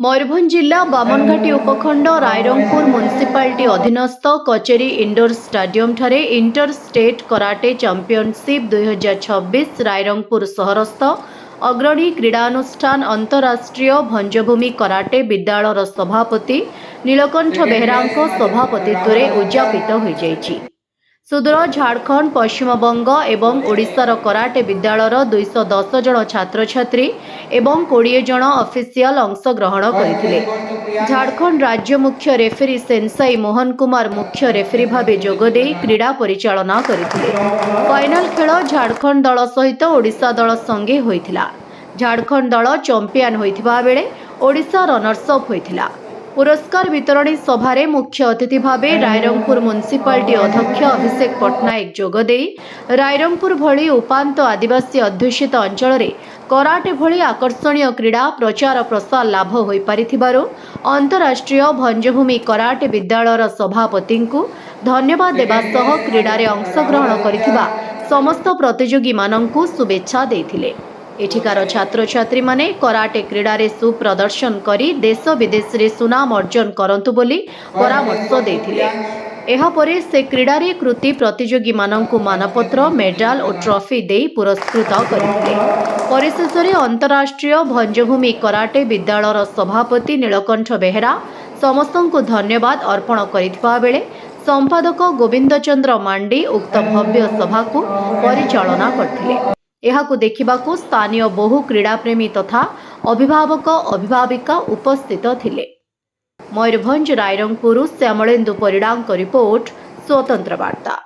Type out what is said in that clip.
मयूरभंज जिला बामनघाटी उपखंड रायरंगपुर म्युनिसिपालिटी अधीनस्थ कचेरी इंडोर स्टाडियम ठारे inter state karate championship 2026 Rairangpur सहरस्थ अग्रणी क्रीडानुष्ठान अंतरराष्ट्रीय भंजभूमि कराटे विद्यालयर सभापति नीलकंठ बेहरांक सभापतित्व में उद्यापित हो जाइछि। सुदूर झारखंड पश्चिमबंग एवं ओडिशार कराटे विद्यालयर 210 जन छात्र छात्री एवं 20 जन ऑफिशियल अंशग्रहण करथिले। झारखंड राज्य मुख्य रेफरी सेंसाई मोहन कुमार मुख्य रेफरी भावे जोगदे क्रीड़ा परिचालना करथिले। फाइनल खेल झारखंड दल सहित ओडिशा दल संगे होइथिला। झारखंड दल चैंपियन होइथिबा बेले ओडिशा रनर्स अप होइथिला। पुरस्कार वितरणी सभारे मुख्य अतिथि भावे रायरंगपुर म्युनिसिपालिटी अध्यक्ष अभिषेक पट्टनायक जोगदे रायरंगपुर भली उपांत आदिवासी अध्युषित अंचल रे कराटे भली आकर्षणीय क्रीड़ा प्रचार प्रसार लाभ होई पारिथिबारु अंतरराष्ट्रीय भंजभूमि कराटे विद्यालयर सभापति को धन्यवाद देबा सह क्रीड़ा रे अंशग्रहण करिथिबा समस्त प्रतियोगी माननकु शुभेच्छा देथिले। एठिकार छात्र छात्री माने कराटे क्रीड़ा रे सुप्रदर्शन करी देश विदेश रे सुनाम अर्जन करंतु बोली परामर्श देथिले। एहा परे से क्रीड़ा रे कृति प्रतियोगी माननकु मानपत्र मेडाल और ट्रॉफी दे पुरस्कृत करथिले। परिशेष रे अंतरराष्ट्रीय भंजभूमि कराटे विद्यालयर सभापति नीलकंठ बेहरा समस्तंकु धन्यवाद अर्पण करिथिबा बेले संपादक गोविंद चंद्र मांडी उक्त भव्य सभा को परिचालना करथिले। एहाकु देखिबाकु स्थानीय बहु क्रीड़ाप्रेमी तथा अभिभावक अभिभाविका उपस्थित थिले। मयूरभंज रायरंगपुर श्यामलेन्दु परिडांक रिपोर्ट स्वतंत्र वार्ता।